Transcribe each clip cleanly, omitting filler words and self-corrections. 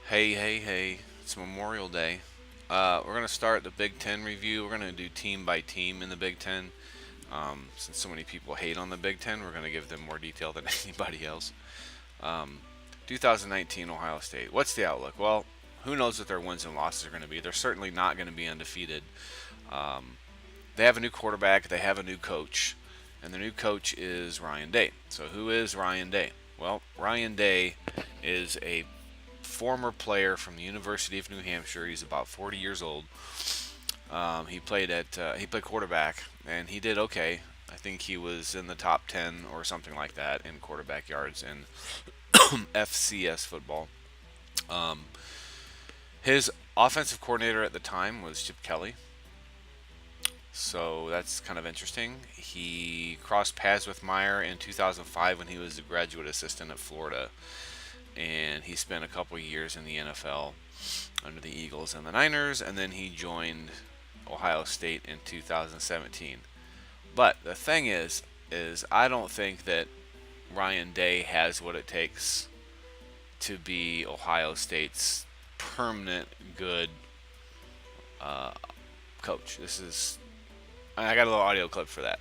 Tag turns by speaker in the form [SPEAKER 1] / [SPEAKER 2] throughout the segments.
[SPEAKER 1] Hey, hey, hey, it's Memorial Day. We're going to start the Big Ten review. We're going to do team by team in the Big Ten. Since so many people hate on the Big Ten, we're going to give them more detail than anybody else. Um, 2019 Ohio State. What's the outlook? Well, who knows what their wins and losses are going to be. They're certainly not going to be undefeated. Um, they have a new quarterback, they have a new coach, and the new coach is Ryan Day. So, who is Ryan Day? Well, Ryan Day is a former player from the University of New Hampshire. He's about 40 years old. He played quarterback and he did okay. I think he was in the top 10 or something like that in quarterback yards in FCS football. Um, his offensive coordinator at the time was Chip Kelly, so that's kind of interesting. He crossed paths with Meyer in 2005 when he was a graduate assistant at Florida, and he spent a couple years in the NFL under the Eagles and the Niners, and then he joined Ohio State in 2017. But the thing is I don't think that Ryan Day has what it takes to be Ohio State's permanent good uh, coach. I got a little audio clip for that.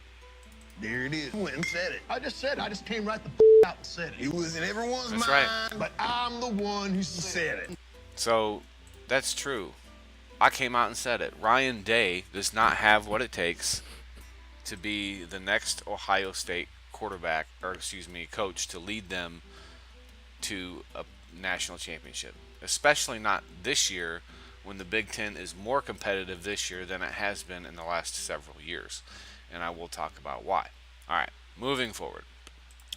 [SPEAKER 2] There it is. Went and said it.
[SPEAKER 3] I just came right the out and said it.
[SPEAKER 2] It was in everyone's
[SPEAKER 1] That's
[SPEAKER 2] mind,
[SPEAKER 1] right.
[SPEAKER 3] But I'm the one who
[SPEAKER 2] said it.
[SPEAKER 1] So that's true. I came out and said it. Ryan Day does not have what it takes to be the next Ohio State coach to lead them to a national championship. Especially not this year when the Big Ten is more competitive this year than it has been in the last several years. And I will talk about why. All right, moving forward.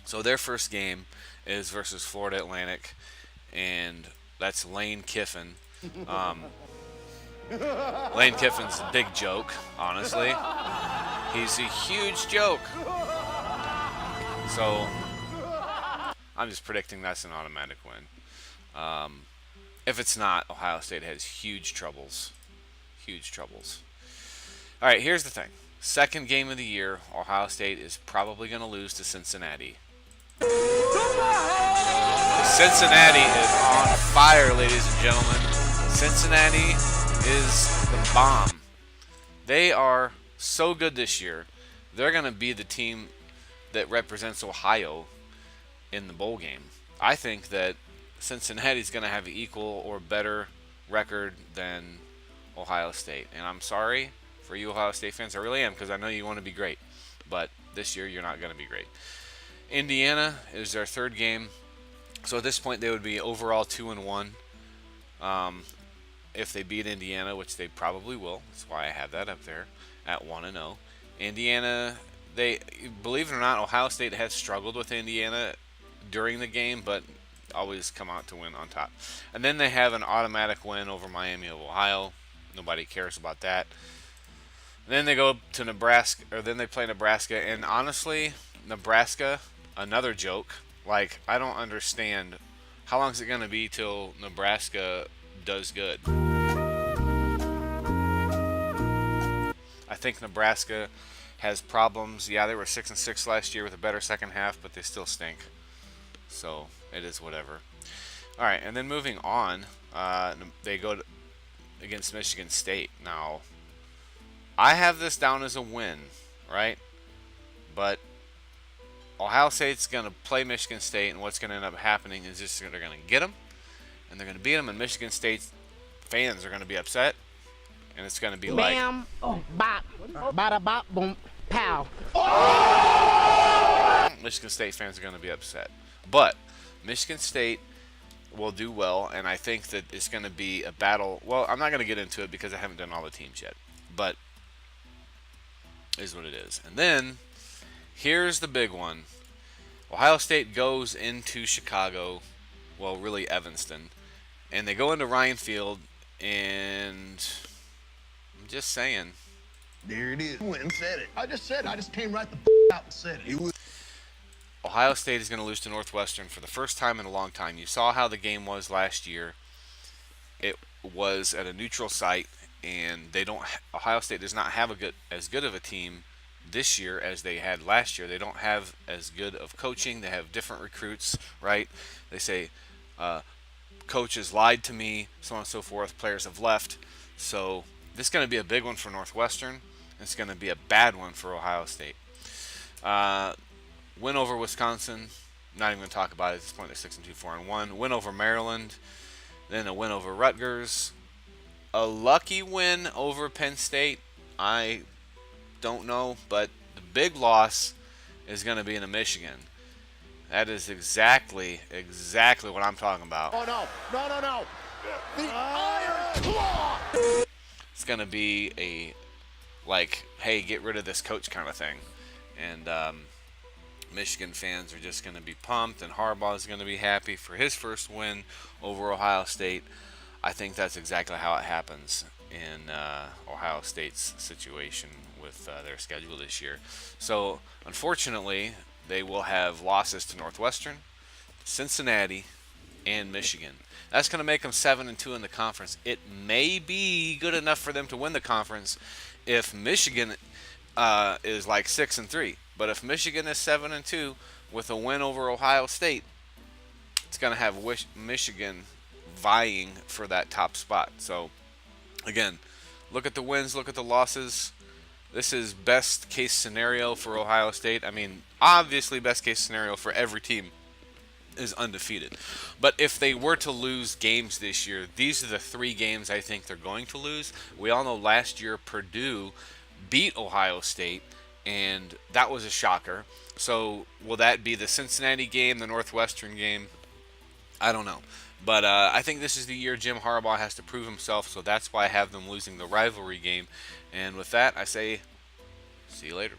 [SPEAKER 1] So their first game is versus Florida Atlantic, and that's Lane Kiffin. Um, Lane Kiffin's a big joke, honestly. He's a huge joke. So I'm just predicting that's an automatic win. If it's not, Ohio State has huge troubles. Huge troubles. All right, here's the thing. Second game of the year, Ohio State is probably going to lose to Cincinnati. Cincinnati is on fire, ladies and gentlemen. Cincinnati is the bomb. They are so good this year. They're going to be the team that represents Ohio in the bowl game. I think that Cincinnati's going to have an equal or better record than Ohio State. And I'm sorry for you Ohio State fans. I really am, because I know you want to be great. But this year you're not going to be great. Indiana is their third game. So at this point they would be overall 2-1. If they beat Indiana, which they probably will. That's why I have that up there at 1-0. Indiana, believe it or not, Ohio State has struggled with Indiana during the game, but always come out to win on top. And then they have an automatic win over Miami of Ohio. Nobody cares about that. And then they go to Nebraska, or then they play Nebraska, and honestly, Nebraska, another joke. Like, I don't understand. How long is it going to be till Nebraska does good? I think Nebraska has problems. Yeah, they were 6-6 last year with a better second half, but they still stink. So it is whatever. All right, and then moving on, they go against Michigan State. Now, I have this down as a win, right? But Ohio State's going to play Michigan State, and what's going to end up happening is just they're going to get them, and they're going to beat them, and Michigan State fans are going to be upset, and it's going to be like,
[SPEAKER 4] bam, oh, bop, bada bop, boom, pow.
[SPEAKER 1] Michigan State fans are going to be upset. But Michigan State will do well, and I think that it's going to be a battle. Well, I'm not going to get into it because I haven't done all the teams yet, but it is what it is. And then here's the big one. Ohio State goes into Chicago, well, really Evanston, and they go into Ryan Field, and I'm just saying.
[SPEAKER 2] There it is. Went and said it.
[SPEAKER 3] I just came right the out and said it.
[SPEAKER 1] Ohio State is going to lose to Northwestern for the first time in a long time. You saw how the game was last year. It was at a neutral site, and Ohio State does not have as good of a team this year as they had last year. They don't have as good of coaching. They have different recruits, right? They say coaches lied to me, so on and so forth. Players have left. So this is going to be a big one for Northwestern. It's going to be a bad one for Ohio State. Win over Wisconsin. Not even going to talk about it at this point. They're 6-2, 4-1. Win over Maryland. Then a win over Rutgers. A lucky win over Penn State. I don't know, but the big loss is going to be in Michigan. That is exactly what I'm talking about.
[SPEAKER 4] Oh, no. The Iron Claw!
[SPEAKER 1] It's going to be a, hey, get rid of this coach kind of thing. And Michigan fans are just going to be pumped, and Harbaugh is going to be happy for his first win over Ohio State. I think that's exactly how it happens in Ohio State's situation with their schedule this year. So, unfortunately, they will have losses to Northwestern, Cincinnati, and Michigan. That's going to make them 7-2 in the conference. It may be good enough for them to win the conference if Michigan is like 6-3. But if Michigan is 7-2 with a win over Ohio State, it's going to have Michigan vying for that top spot. So, again, look at the wins, look at the losses. This is best case scenario for Ohio State. I mean, obviously best case scenario for every team is undefeated. But if they were to lose games this year, these are the 3 games I think they're going to lose. We all know last year Purdue beat Ohio State, and that was a shocker. So will that be the Cincinnati game, the Northwestern game? I don't know. But I think this is the year Jim Harbaugh has to prove himself, so that's why I have them losing the rivalry game. And with that, I say, see you later.